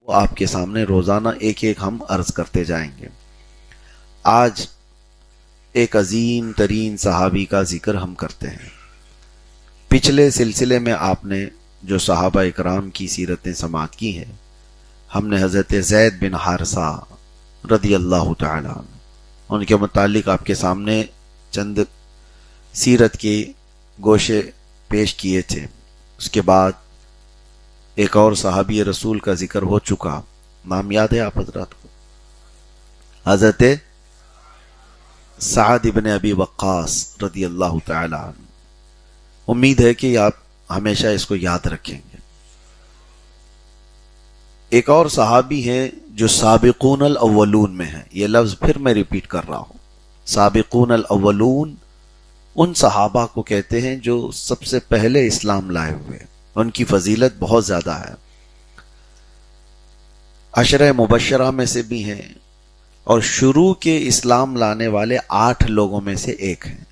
آپ کے سامنے روزانہ ایک ایک ہم عرض کرتے جائیں گے۔ آج ایک عظیم ترین صحابی کا ذکر ہم کرتے ہیں۔ پچھلے سلسلے میں آپ نے جو صحابہ اکرام کی سیرتیں سماعت کی ہیں، ہم نے حضرت زید بن حارثہ رضی اللہ تعالیٰ عنہ ان کے متعلق آپ کے سامنے چند سیرت کے گوشے پیش کیے تھے۔ اس کے بعد ایک اور صحابی رسول کا ذکر ہو چکا، نام یاد ہے آپ حضرات کو؟ حضرت سعد بن ابی وقاص رضی اللہ تعالی عنہ۔ امید ہے کہ آپ ہمیشہ اس کو یاد رکھیں گے۔ ایک اور صحابی ہیں جو سابقون الاولون میں ہیں، یہ لفظ پھر میں ریپیٹ کر رہا ہوں۔ سابقون الاولون ان صحابہ کو کہتے ہیں جو سب سے پہلے اسلام لائے ہوئے، ان کی فضیلت بہت زیادہ ہے۔ عشرہ مبشرہ میں سے بھی ہیں اور شروع کے اسلام لانے والے 8 لوگوں میں سے ایک ہیں۔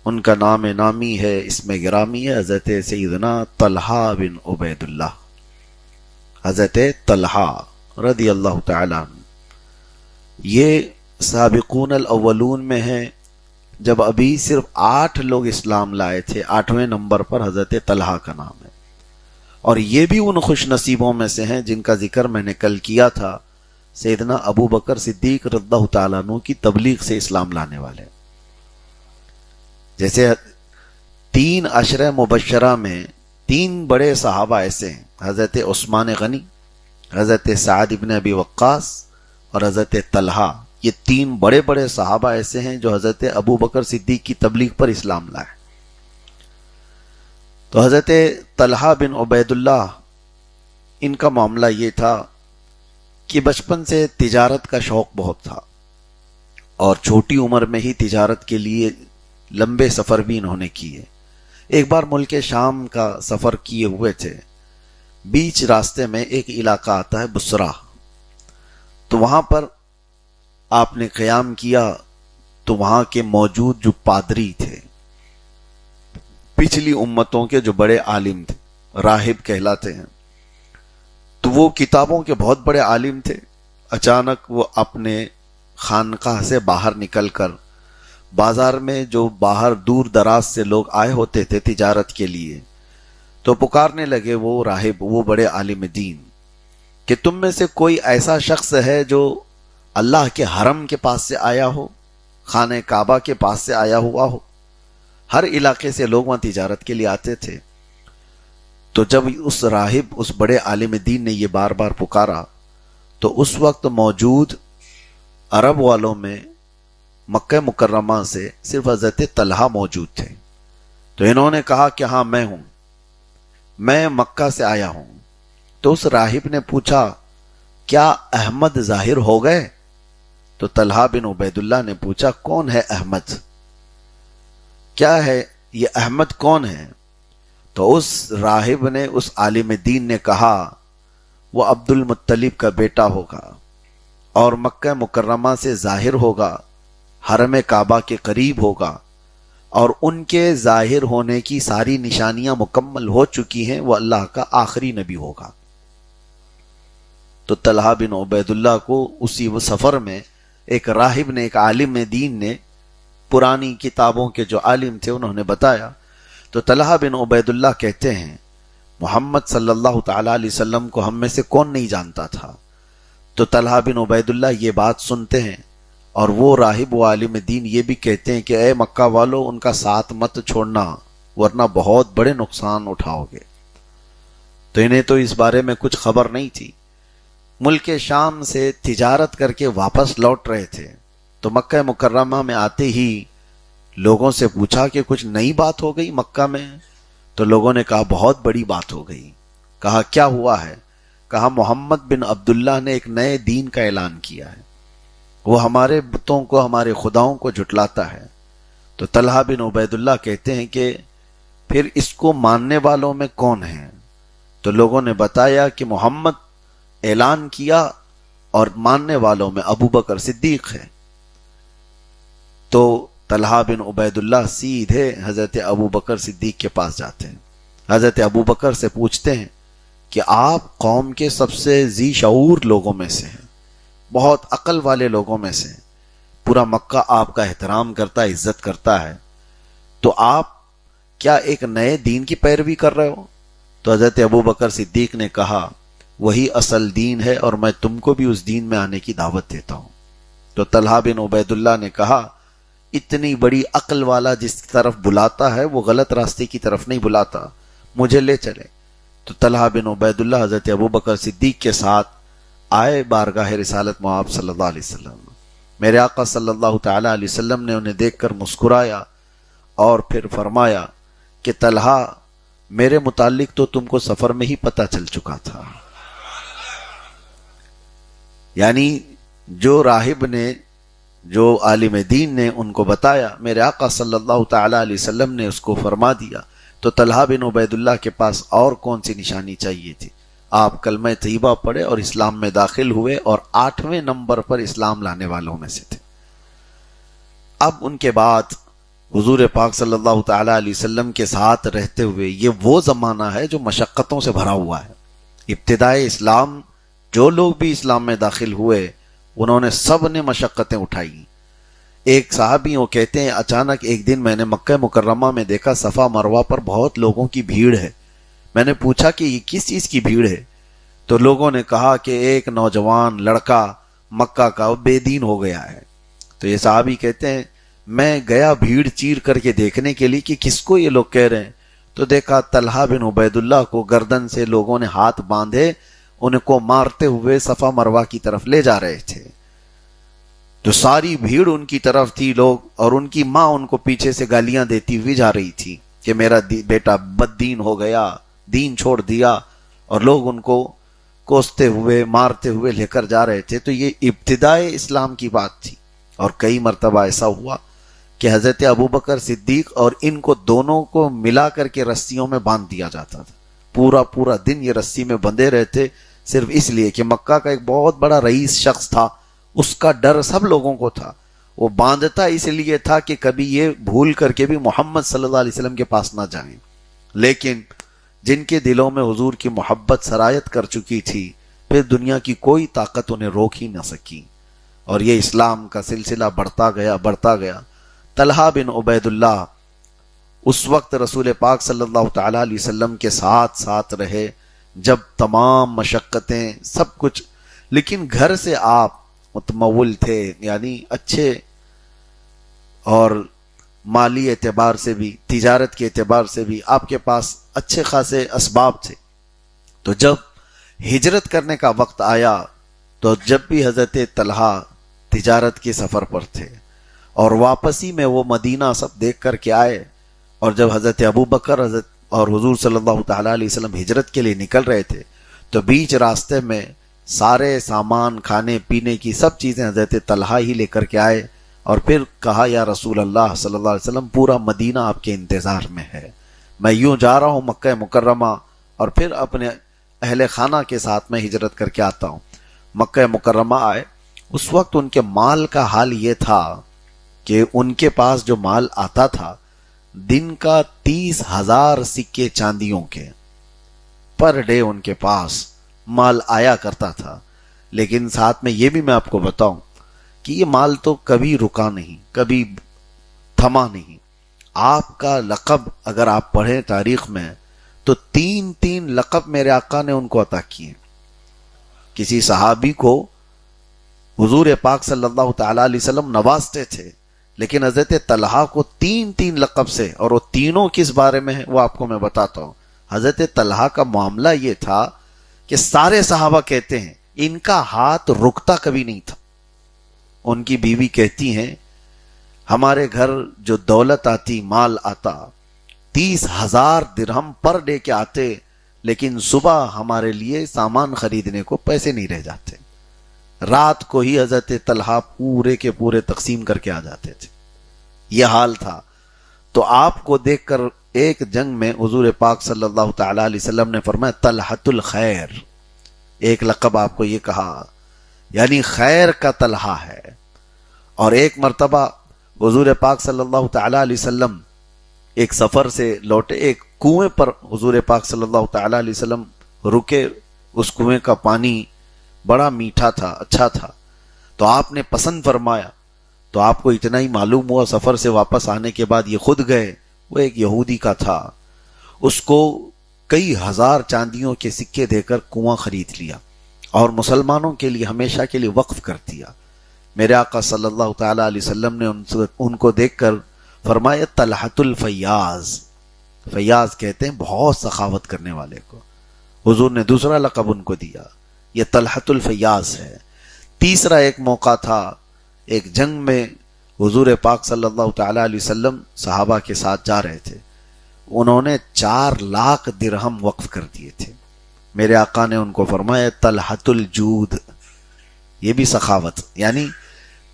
ان کا نام نامی ہے، اسم گرامی ہے حضرت سیدنا طلحہ بن عبید اللہ، حضرت طلحہ رضی اللہ تعالیٰ عنہ۔ یہ سابقون الاولون میں ہیں جب ابھی صرف 8 لوگ اسلام لائے تھے، 8ویں نمبر پر حضرت طلحہ کا نام ہے، اور یہ بھی ان خوش نصیبوں میں سے ہیں جن کا ذکر میں نے کل کیا تھا، سیدنا ابو بکر صدیق رضی اللہ تعالیٰ عنہ کی تبلیغ سے اسلام لانے والے۔ جیسے 3 عشرہ مبشرہ میں 3 بڑے صحابہ ایسے ہیں، حضرت عثمان غنی، حضرت سعد بن ابی وقاص اور حضرت طلحہ۔ یہ 3 بڑے بڑے صحابہ ایسے ہیں جو حضرت ابو بکر صدیق کی تبلیغ پر اسلام لائے۔ تو حضرت طلحہ بن عبید اللہ، ان کا معاملہ یہ تھا کہ بچپن سے تجارت کا شوق بہت تھا اور چھوٹی عمر میں ہی تجارت کے لیے لمبے سفر بھی انہوں نے کیے۔ ایک بار ملک شام کا سفر کیے ہوئے تھے، بیچ راستے میں ایک علاقہ آتا ہے بصرہ، تو وہاں پر آپ نے قیام کیا تو وہاں کے موجود جو پادری تھے، پچھلی امتوں کے جو بڑے عالم تھے، راہب کہلاتے ہیں، تو وہ کتابوں کے بہت بڑے عالم تھے۔ اچانک وہ اپنے خانقاہ سے باہر نکل کر بازار میں جو باہر دور دراز سے لوگ آئے ہوتے تھے تجارت کے لیے، تو پکارنے لگے وہ راہب، وہ بڑے عالم دین، کہ تم میں سے کوئی ایسا شخص ہے جو اللہ کے حرم کے پاس سے آیا ہو، خانہ کعبہ کے پاس سے آیا ہوا ہو؟ ہر علاقے سے لوگ وہاں تجارت کے لیے آتے تھے۔ تو جب اس راہب، اس بڑے عالم دین نے یہ بار بار پکارا، تو اس وقت موجود عرب والوں میں مکہ مکرمہ سے صرف حضرت طلحہ موجود تھے۔ تو انہوں نے کہا کہ ہاں میں ہوں، میں مکہ سے آیا ہوں۔ تو اس راہب نے پوچھا کیا احمد ظاہر ہو گئے؟ تو طلحہ بن عبید اللہ نے پوچھا کون ہے احمد؟ کیا ہے یہ احمد کون ہے؟ تو اس راہب نے، اس عالم دین نے کہا وہ عبد المطلب کا بیٹا ہوگا اور مکہ مکرمہ سے ظاہر ہوگا، حرم کعبہ کے قریب ہوگا، اور ان کے ظاہر ہونے کی ساری نشانیاں مکمل ہو چکی ہیں، وہ اللہ کا آخری نبی ہوگا۔ تو طلحہ بن عبید اللہ کو اسی وہ سفر میں ایک راہب نے، ایک عالم دین نے، پرانی کتابوں کے جو عالم تھے انہوں نے بتایا۔ تو طلحہ بن عبید اللہ کہتے ہیں محمد صلی اللہ تعالیٰ علیہ وسلم کو ہم میں سے کون نہیں جانتا تھا؟ تو طلحہ بن عبید اللہ یہ بات سنتے ہیں، اور وہ راہب و عالم دین یہ بھی کہتے ہیں کہ اے مکہ والو، ان کا ساتھ مت چھوڑنا ورنہ بہت بڑے نقصان اٹھاؤ گے۔ تو انہیں تو اس بارے میں کچھ خبر نہیں تھی۔ ملک شام سے تجارت کر کے واپس لوٹ رہے تھے، تو مکہ مکرمہ میں آتے ہی لوگوں سے پوچھا کہ کچھ نئی بات ہو گئی مکہ میں؟ تو لوگوں نے کہا بہت بڑی بات ہو گئی۔ کہا کیا ہوا ہے؟ کہا محمد بن عبداللہ نے ایک نئے دین کا اعلان کیا ہے، وہ ہمارے بتوں کو، ہمارے خداؤں کو جھٹلاتا ہے۔ تو طلحہ بن عبید اللہ کہتے ہیں کہ پھر اس کو ماننے والوں میں کون ہیں؟ تو لوگوں نے بتایا کہ محمد اعلان کیا اور ماننے والوں میں ابو بکر صدیق ہے۔ تو طلحہ بن عبید اللہ سیدھے حضرت ابو بکر صدیق کے پاس جاتے ہیں، حضرت ابو بکر سے پوچھتے ہیں کہ آپ قوم کے سب سے ذی شعور لوگوں میں سے ہیں، بہت عقل والے لوگوں میں سے ہیں، پورا مکہ آپ کا احترام کرتا ہے، عزت کرتا ہے، تو آپ کیا ایک نئے دین کی پیروی کر رہے ہو؟ تو حضرت ابوبکر صدیق نے کہا وہی اصل دین ہے اور میں تم کو بھی اس دین میں آنے کی دعوت دیتا ہوں۔ تو طلحہ بن عبید اللہ نے کہا اتنی بڑی عقل والا جس طرف بلاتا ہے وہ غلط راستے کی طرف نہیں بلاتا، مجھے لے چلے۔ تو طلحہ بن عبید اللہ حضرت ابوبکر صدیق کے ساتھ آئے بارگاہ رسالت مآب صلی اللہ علیہ وسلم۔ میرے آقا صلی اللہ تعالی علیہ وسلم نے انہیں دیکھ کر مسکرایا اور پھر فرمایا کہ طلحہ میرے متعلق تو تم کو سفر میں ہی پتہ چل چکا تھا، یعنی جو راہب نے، جو عالم دین نے ان کو بتایا، میرے آقا صلی اللہ تعالی علیہ وسلم نے اس کو فرما دیا۔ تو طلحہ بن عبید اللہ کے پاس اور کون سی نشانی چاہیے تھی؟ آپ کلمہ طیبہ پڑھے اور اسلام میں داخل ہوئے اور 8ویں نمبر پر اسلام لانے والوں میں سے تھے۔ اب ان کے بعد حضور پاک صلی اللہ تعالی علیہ وسلم کے ساتھ رہتے ہوئے یہ وہ زمانہ ہے جو مشقتوں سے بھرا ہوا ہے۔ ابتدائے اسلام جو لوگ بھی اسلام میں داخل ہوئے انہوں نے سب نے مشقتیں اٹھائی۔ ایک صحابی وہ کہتے ہیں اچانک ایک دن میں نے مکہ مکرمہ میں دیکھا صفا مروہ پر بہت لوگوں کی بھیڑ ہے۔ میں نے پوچھا کہ یہ کس چیز کی بھیڑ ہے؟ تو لوگوں نے کہا کہ ایک نوجوان لڑکا مکہ کا بے دین ہو گیا ہے۔ تو یہ صحابی کہتے ہیں میں گیا بھیڑ چیر کر کے دیکھنے کے لیے کہ کس کو یہ لوگ کہہ رہے ہیں، تو دیکھا طلحہ بن عبید اللہ کو گردن سے لوگوں نے ہاتھ باندھے ان کو مارتے ہوئے صفا مروہ کی طرف لے جا رہے تھے۔ تو ساری بھیڑ ان کی طرف تھی، لوگ اور ان کی ماں ان کو پیچھے سے گالیاں دیتی ہوئی جا رہی تھی کہ میرا بیٹا بد دین ہو گیا، دین چھوڑ دیا، اور لوگ ان کو کوستے ہوئے مارتے ہوئے لے کر جا رہے تھے۔ تو یہ ابتدائے اسلام کی بات تھی، اور کئی مرتبہ ایسا ہوا کہ حضرت ابوبکر صدیق اور ان کو دونوں کو ملا کر کے رسیوں میں باندھ دیا جاتا تھا۔ پورا دن یہ رسی میں بندھے رہتے، صرف اس لیے کہ مکہ کا ایک بہت بڑا رئیس شخص تھا، اس کا ڈر سب لوگوں کو تھا۔ وہ باندھتا اس لیے تھا کہ کبھی یہ بھول کر کے بھی محمد صلی اللہ علیہ وسلم کے پاس نہ جائیں، لیکن جن کے دلوں میں حضور کی محبت سرایت کر چکی تھی، پھر دنیا کی کوئی طاقت انہیں روک ہی نہ سکی، اور یہ اسلام کا سلسلہ بڑھتا گیا۔ طلحہ بن عبید اللہ اس وقت رسول پاک صلی اللہ تعالی علیہ وسلم کے ساتھ رہے جب تمام مشقتیں سب کچھ، لیکن گھر سے آپ متمول تھے، یعنی اچھے، اور مالی اعتبار سے بھی، تجارت کے اعتبار سے بھی آپ کے پاس اچھے خاصے اسباب تھے۔ تو جب ہجرت کرنے کا وقت آیا تو جب بھی حضرت طلحہ تجارت کے سفر پر تھے اور واپسی میں وہ مدینہ سب دیکھ کر کے آئے، اور جب حضرت ابوبکر اور حضور صلی اللہ تعالی علیہ وسلم ہجرت کے لیے نکل رہے تھے تو بیچ راستے میں سارے سامان، کھانے پینے کی سب چیزیں حضرت طلحہ ہی لے کر کے آئے، اور پھر کہا یا رسول اللہ صلی اللہ علیہ وسلم پورا مدینہ آپ کے انتظار میں ہے، میں یوں جا رہا ہوں مکہ مکرمہ اور پھر اپنے اہل خانہ کے ساتھ میں ہجرت کر کے آتا ہوں۔ مکہ مکرمہ آئے، اس وقت ان کے مال کا حال یہ تھا کہ ان کے پاس جو مال آتا تھا دن کا 30,000 سکے چاندیوں کے پر ڈے ان کے پاس مال آیا کرتا تھا۔ لیکن ساتھ میں یہ بھی میں آپ کو بتاؤں کہ یہ مال تو کبھی رکا نہیں، کبھی تھما نہیں۔ آپ کا لقب اگر آپ پڑھیں تاریخ میں تو 3 لقب میرے آقا نے ان کو عطا کیے۔ کسی صحابی کو حضور پاک صلی اللہ تعالی علیہ وسلم نوازتے تھے، لیکن حضرت طلحہ کو 3 لقب سے، اور وہ تینوں کس بارے میں ہیں وہ آپ کو میں بتاتا ہوں۔ حضرت طلحہ کا معاملہ یہ تھا کہ سارے صحابہ کہتے ہیں ان کا ہاتھ رکتا کبھی نہیں تھا۔ ان کی بیوی کہتی ہیں ہمارے گھر جو دولت آتی، مال آتا، 30,000 درہم پر ڈے کے آتے، لیکن صبح ہمارے لیے سامان خریدنے کو پیسے نہیں رہ جاتے۔ رات کو ہی حضرت طلحہ پورے کے پورے تقسیم کر کے آ جاتے تھے۔ یہ حال تھا۔ تو آپ کو دیکھ کر ایک جنگ میں حضور پاک صلی اللہ تعالی علیہ وسلم نے فرمایا طلحۃ الخیر، ایک لقب آپ کو یہ کہا، یعنی خیر کا طلحہ ہے۔ اور ایک مرتبہ حضور پاک صلی اللہ تعالی علیہ وسلم ایک سفر سے لوٹے، ایک کنویں پر حضور پاک صلی اللہ تعالی علیہ وسلم رکے، اس کنویں کا پانی بڑا میٹھا تھا، اچھا تھا، تو آپ نے پسند فرمایا. تو آپ کو اتنا ہی معلوم ہوا سفر سے واپس آنے کے بعد یہ خود گئے. وہ ایک یہودی کا تھا، اس کو کئی ہزار چاندیوں کے سکے دے کر کنواں خرید لیا اور مسلمانوں کے لیے ہمیشہ کے لیے وقف کر دیا. میرے آقا صلی اللہ تعالی علیہ وسلم نے ان کو دیکھ کر فرمایا طلحۃ الفیاض. فیاض کہتے ہیں بہت سخاوت کرنے والے کو. حضور نے دوسرا لقب ان کو دیا، یہ طلحۃ الفیاض ہے. تیسرا ایک موقع تھا، ایک جنگ میں حضور پاک صلی اللہ تعالی علیہ وسلم صحابہ کے ساتھ جا رہے تھے. انہوں نے 4 لاکھ درہم وقف کر دیے تھے. میرے آقا نے ان کو فرمایا طلحۃ الجود، یہ بھی سخاوت، یعنی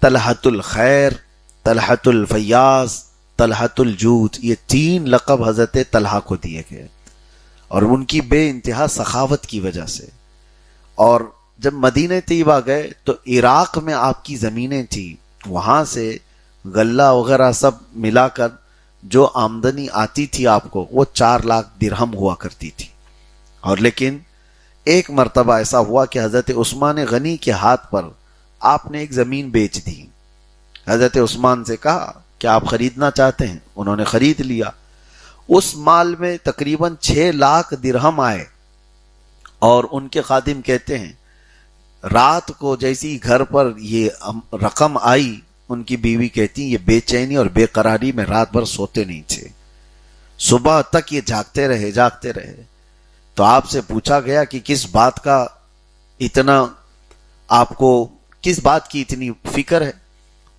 طلحۃ الخیر، طلحۃ الفیاض، طلحۃ الجود، یہ 3 لقب حضرت طلحہ کو دیے گئے اور ان کی بے انتہا سخاوت کی وجہ سے. اور جب مدینہ طیبہ گئے تو عراق میں آپ کی زمینیں تھیں، وہاں سے غلہ وغیرہ سب ملا کر جو آمدنی آتی تھی آپ کو وہ 4 لاکھ درہم ہوا کرتی تھی. اور لیکن ایک مرتبہ ایسا ہوا کہ حضرت عثمان غنی کے ہاتھ پر آپ نے ایک زمین بیچ دی. حضرت عثمان سے کہا کہ آپ خریدنا چاہتے ہیں؟ انہوں نے خرید لیا. اس مال میں تقریباً 6 لاکھ درہم آئے. اور ان کے خادم کہتے ہیں رات کو جیسی گھر پر یہ رقم آئی، ان کی بیوی کہتی یہ بے چینی اور بے قراری میں رات بھر سوتے نہیں تھے، صبح تک یہ جاگتے رہے. تو آپ سے پوچھا گیا کہ کس بات کا اتنا، آپ کو کس بات کی اتنی فکر ہے؟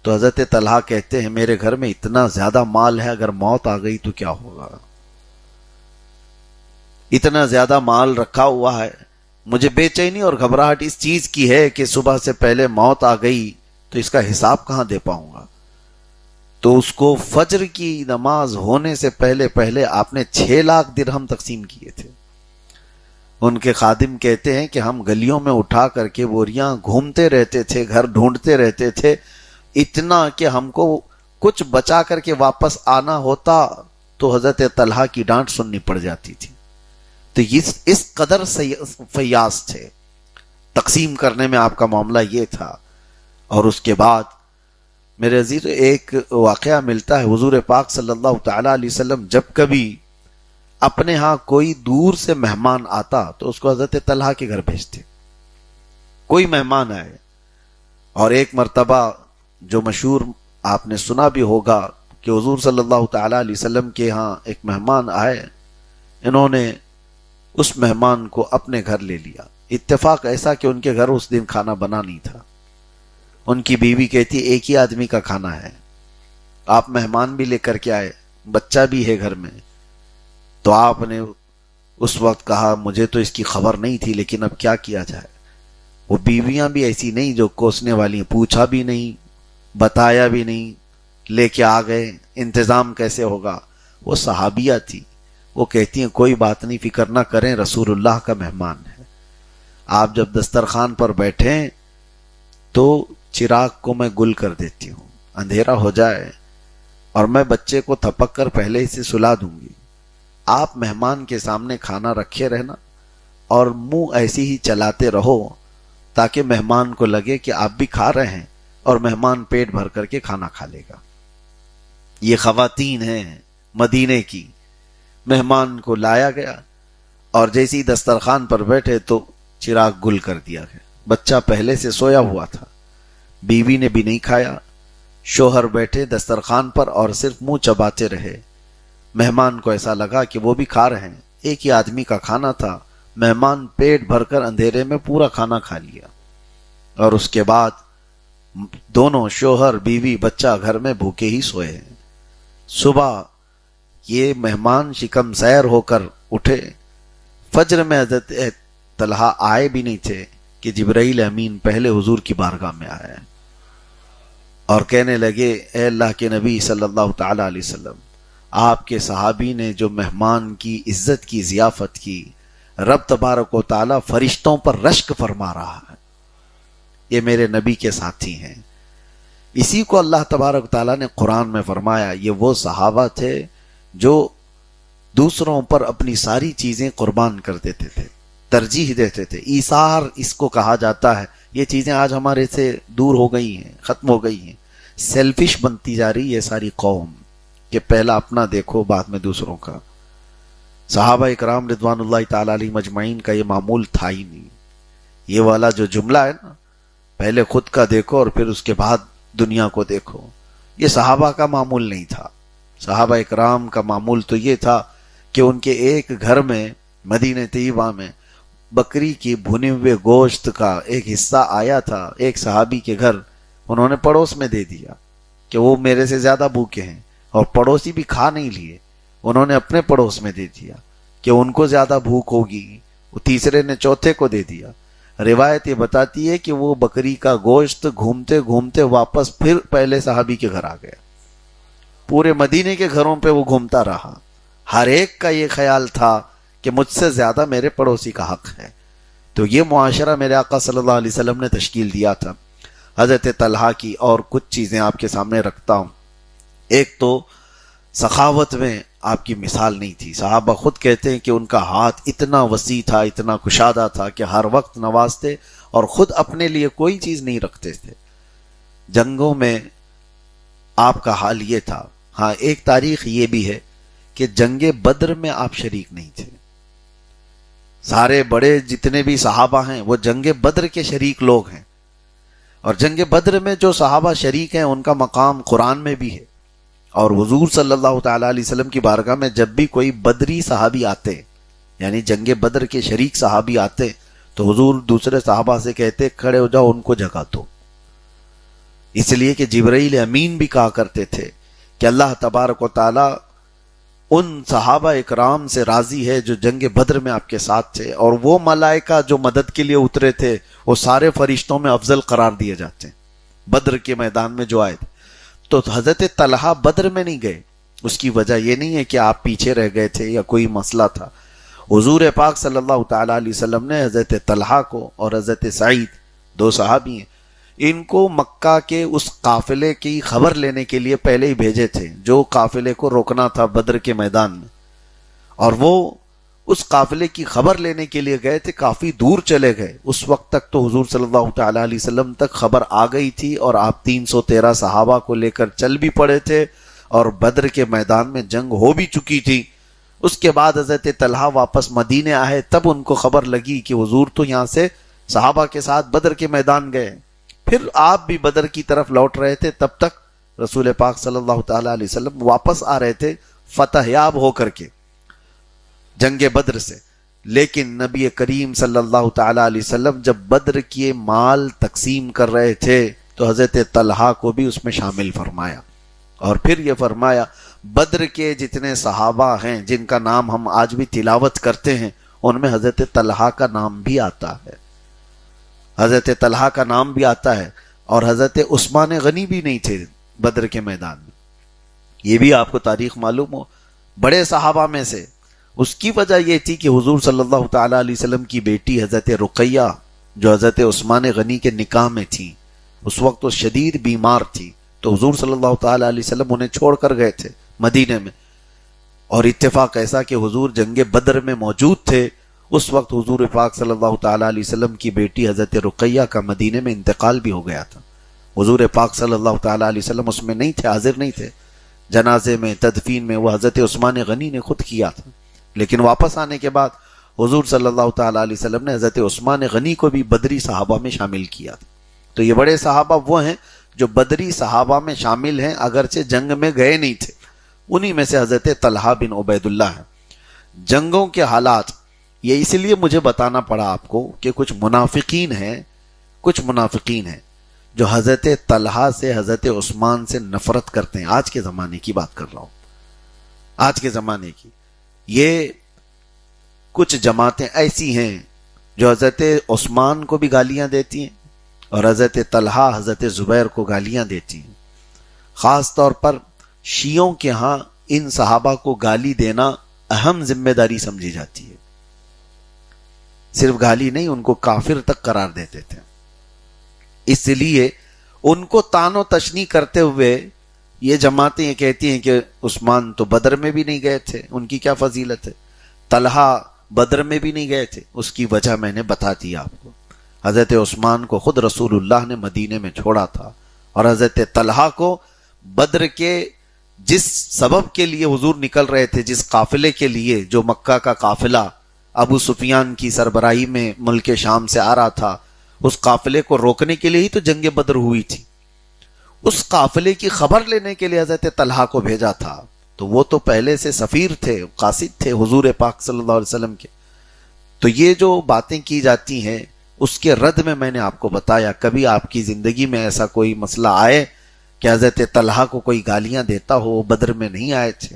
تو حضرت طلحہ کہتے ہیں میرے گھر میں اتنا زیادہ مال ہے، اگر موت آ گئی تو کیا ہوگا؟ اتنا زیادہ مال رکھا ہوا ہے، مجھے بے چینی اور گھبراہٹ اس چیز کی ہے کہ صبح سے پہلے موت آ گئی تو اس کا حساب کہاں دے پاؤں گا. تو اس کو فجر کی نماز ہونے سے پہلے آپ نے 6 لاکھ درہم تقسیم کیے تھے. ان کے خادم کہتے ہیں کہ ہم گلیوں میں اٹھا کر کے بوریاں گھومتے رہتے تھے، گھر ڈھونڈتے رہتے تھے، اتنا کہ ہم کو کچھ بچا کر کے واپس آنا ہوتا تو حضرت طلحہ کی ڈانٹ سننی پڑ جاتی تھی. تو اس قدر فیاض تھے، تقسیم کرنے میں آپ کا معاملہ یہ تھا. اور اس کے بعد میرے عزیز ایک واقعہ ملتا ہے، حضور پاک صلی اللہ تعالی علیہ وسلم جب کبھی اپنے ہاں کوئی دور سے مہمان آتا تو اس کو حضرت طلحہ کے گھر بھیجتے. کوئی مہمان آئے، اور ایک مرتبہ جو مشہور آپ نے سنا بھی ہوگا کہ حضور صلی اللہ تعالی علیہ وسلم کے ہاں ایک مہمان آئے، انہوں نے اس مہمان کو اپنے گھر لے لیا. اتفاق ایسا کہ ان کے گھر اس دن کھانا بنا نہیں تھا. ان کی بیوی کہتی ایک ہی آدمی کا کھانا ہے، آپ مہمان بھی لے کر کے آئے، بچہ بھی ہے گھر میں. تو آپ نے اس وقت کہا مجھے تو اس کی خبر نہیں تھی، لیکن اب کیا کیا جائے. وہ بیویاں بھی ایسی نہیں جو کوسنے والی ہیں، پوچھا بھی نہیں، بتایا بھی نہیں، لے کے آ گئے، انتظام کیسے ہوگا. وہ صحابیہ تھی، وہ کہتی ہیں کوئی بات نہیں، فکر نہ کریں، رسول اللہ کا مہمان ہے. آپ جب دسترخوان پر بیٹھیں تو چراغ کو میں گل کر دیتی ہوں، اندھیرا ہو جائے اور میں بچے کو تھپک کر پہلے ہی سے سلا دوں گی. آپ مہمان کے سامنے کھانا رکھے رہنا اور منہ ایسی ہی چلاتے رہو تاکہ مہمان کو لگے کہ آپ بھی کھا رہے ہیں اور مہمان پیٹ بھر کر کے کھانا کھا لے گا. یہ خواتین ہیں مدینے کی. مہمان کو لایا گیا اور جیسے ہی دسترخوان پر بیٹھے تو چراغ گل کر دیا گیا. بچہ پہلے سے سویا ہوا تھا، بیوی نے بھی نہیں کھایا، شوہر بیٹھے دسترخوان پر اور صرف منہ چباتے رہے. مہمان کو ایسا لگا کہ وہ بھی کھا رہے ہیں، ایک ہی آدمی کا کھانا تھا. مہمان پیٹ بھر کر اندھیرے میں پورا کھانا کھا لیا. اور اس کے بعد دونوں شوہر بیوی بچہ گھر میں بھوکے ہی سوئے ہیں. صبح یہ مہمان شکم سیر ہو کر اٹھے. فجر میں حضرت طلحہ آئے بھی نہیں تھے کہ جبرائیل امین پہلے حضور کی بارگاہ میں آئے اور کہنے لگے اے اللہ کے نبی صلی اللہ تعالی علیہ وسلم، آپ کے صحابی نے جو مہمان کی عزت کی ضیافت کی، رب تبارک و تعالی فرشتوں پر رشک فرما رہا ہے. یہ میرے نبی کے ساتھی ہیں. اسی کو اللہ تبارک و تعالی نے قرآن میں فرمایا، یہ وہ صحابہ تھے جو دوسروں پر اپنی ساری چیزیں قربان کر دیتے تھے. ترجیح دیتے تھے. ایثار اس کو کہا جاتا ہے. یہ چیزیں آج ہمارے سے دور ہو گئی ہیں, ختم ہو گئی ہیں. سیلفش بنتی جا رہی ہے ساری قوم کہ پہلا اپنا دیکھو بعد میں دوسروں کا. صحابہ اکرام رضوان اللہ تعالی علیہم اجمعین کا یہ معمول تھا ہی نہیں. یہ والا جو جملہ ہے نا, پہلے خود کا دیکھو اور پھر اس کے بعد دنیا کو دیکھو, یہ صحابہ کا معمول نہیں تھا. صحابہ اکرام کا معمول تو یہ تھا کہ ان کے ایک گھر میں مدینہ طیبہ میں بکری کی بھنے ہوئے گوشت کا ایک حصہ آیا تھا ایک صحابی کے گھر, انہوں نے پڑوس میں دے دیا کہ وہ میرے سے زیادہ بھوکے ہیں, اور پڑوسی بھی کھا نہیں لیے, انہوں نے اپنے پڑوس میں دے دیا کہ ان کو زیادہ بھوک ہوگی, وہ تیسرے نے چوتھے کو دے دیا. روایت یہ بتاتی ہے کہ وہ بکری کا گوشت گھومتے گھومتے واپس پھر پہلے صحابی کے گھر آ گیا. پورے مدینے کے گھروں پہ وہ گھومتا رہا. ہر ایک کا یہ خیال تھا کہ مجھ سے زیادہ میرے پڑوسی کا حق ہے. تو یہ معاشرہ میرے آقا صلی اللہ علیہ وسلم نے تشکیل دیا تھا. حضرت طلحہ کی اور کچھ چیزیں آپ کے سامنے رکھتا ہوں. ایک تو سخاوت میں آپ کی مثال نہیں تھی. صحابہ خود کہتے ہیں کہ ان کا ہاتھ اتنا وسیع تھا, اتنا کشادہ تھا کہ ہر وقت نوازتے اور خود اپنے لیے کوئی چیز نہیں رکھتے تھے. جنگوں میں آپ کا حال یہ تھا. ہاں, ایک تاریخ یہ بھی ہے کہ جنگ بدر میں آپ شریک نہیں تھے. سارے بڑے جتنے بھی صحابہ ہیں وہ جنگ بدر کے شریک لوگ ہیں, اور جنگ بدر میں جو صحابہ شریک ہیں ان کا مقام قرآن میں بھی ہے. اور حضور صلی اللہ تعالی علیہ وسلم کی بارگاہ میں جب بھی کوئی بدری صحابی آتے, یعنی جنگ بدر کے شریک صحابی آتے, تو حضور دوسرے صحابہ سے کہتے کھڑے ہو جاؤ, ان کو جگا دو. اس لیے کہ جبرائیل امین بھی کہا کرتے تھے کہ اللہ تبارک و تعالی ان صحابہ اکرام سے راضی ہے جو جنگ بدر میں آپ کے ساتھ تھے, اور وہ ملائکہ جو مدد کے لیے اترے تھے وہ سارے فرشتوں میں افضل قرار دیے جاتے ہیں بدر کے میدان میں جو آئے تھے. تو حضرت طلحہ بدر میں نہیں گئے. اس کی وجہ یہ نہیں ہے کہ آپ پیچھے رہ گئے تھے یا کوئی مسئلہ تھا. حضور پاک صلی اللہ تعالی علیہ وسلم نے حضرت طلحہ کو اور حضرت سعید, دو صحابی ہیں, ان کو مکہ کے اس قافلے کی خبر لینے کے لیے پہلے ہی بھیجے تھے جو قافلے کو روکنا تھا بدر کے میدان میں. اور وہ اس قافلے کی خبر لینے کے لیے گئے تھے, کافی دور چلے گئے. اس وقت تک تو حضور صلی اللہ تعالی علیہ وسلم تک خبر آ گئی تھی, اور آپ 313 صحابہ کو لے کر چل بھی پڑے تھے, اور بدر کے میدان میں جنگ ہو بھی چکی تھی. اس کے بعد حضرت طلحہ واپس مدینے آئے, تب ان کو خبر لگی کہ حضور تو یہاں سے صحابہ کے ساتھ بدر کے میدان گئے. پھر آپ بھی بدر کی طرف لوٹ رہے تھے, تب تک رسول پاک صلی اللہ تعالی علیہ وسلم واپس آ رہے تھے فتح یاب ہو کر کے جنگ بدر سے. لیکن نبی کریم صلی اللہ تعالی علیہ وسلم جب بدر کے مال تقسیم کر رہے تھے تو حضرت طلحہ کو بھی اس میں شامل فرمایا, اور پھر یہ فرمایا بدر کے جتنے صحابہ ہیں جن کا نام ہم آج بھی تلاوت کرتے ہیں ان میں حضرت طلحہ کا نام بھی آتا ہے. حضرت طلحہ کا نام بھی آتا ہے, اور حضرت عثمان غنی بھی نہیں تھے بدر کے میدان میں. یہ بھی آپ کو تاریخ معلوم ہو, بڑے صحابہ میں سے. اس کی وجہ یہ تھی کہ حضور صلی اللہ تعالی علیہ وسلم کی بیٹی حضرت رقیہ جو حضرت عثمان غنی کے نکاح میں تھی, اس وقت وہ شدید بیمار تھی, تو حضور صلی اللہ تعالی علیہ وسلم انہیں چھوڑ کر گئے تھے مدینے میں. اور اتفاق ایسا کہ حضور جنگ بدر میں موجود تھے, اس وقت حضور پاک صلی اللہ تعالی علیہ وسلم کی بیٹی حضرت رقیہ کا مدینے میں انتقال بھی ہو گیا تھا. حضور پاک صلی اللہ تعالی علیہ وسلم اس میں نہیں تھے, حاضر نہیں تھے. جنازے میں, تدفین میں وہ حضرت عثمان غنی نے خود کیا تھا, لیکن واپس آنے کے بعد حضور صلی اللہ تعالی علیہ وسلم نے حضرت عثمان غنی کو بھی بدری صحابہ میں شامل کیا تھا. تو یہ بڑے صحابہ وہ ہیں جو بدری صحابہ میں شامل ہیں, اگرچہ جنگ میں گئے نہیں تھے. انہی میں سے حضرت طلحہ بن عبید اللہ ہے. جنگوں کے حالات یہ اس لیے مجھے بتانا پڑا آپ کو کہ کچھ منافقین ہیں جو حضرت طلحہ سے, حضرت عثمان سے نفرت کرتے ہیں. آج کے زمانے کی بات کر رہا ہوں, آج کے زمانے کی. یہ کچھ جماعتیں ایسی ہیں جو حضرت عثمان کو بھی گالیاں دیتی ہیں اور حضرت طلحہ, حضرت زبیر کو گالیاں دیتی ہیں. خاص طور پر شیعوں کے ہاں ان صحابہ کو گالی دینا اہم ذمہ داری سمجھی جاتی ہے. صرف گالی نہیں, ان کو کافر تک قرار دیتے تھے. اس لیے ان کو تان و تشنیع کرتے ہوئے یہ جماعتیں یہ کہتی ہیں کہ عثمان تو بدر میں بھی نہیں گئے تھے, ان کی کیا فضیلت ہے. طلحہ بدر میں بھی نہیں گئے تھے، اس کی وجہ میں نے بتا دی آپ کو۔ حضرت عثمان کو خود رسول اللہ نے مدینے میں چھوڑا تھا، اور حضرت طلحہ کو بدر کے جس سبب کے لیے حضور نکل رہے تھے، جس قافلے کے لیے، جو مکہ کا قافلہ ابو سفیان کی سربراہی میں ملک شام سے آ رہا تھا، اس قافلے کو روکنے کے لیے ہی تو جنگ بدر ہوئی تھی۔ اس قافلے کی خبر لینے کے لیے حضرت طلحہ کو بھیجا تھا، تو وہ تو پہلے سے سفیر تھے، قاصد تھے حضور پاک صلی اللہ علیہ وسلم کے۔ تو یہ جو باتیں کی جاتی ہیں اس کے رد میں نے آپ کو بتایا، کبھی آپ کی زندگی میں ایسا کوئی مسئلہ آئے کہ حضرت طلحہ کو کوئی گالیاں دیتا ہو، بدر میں نہیں آئے تھے،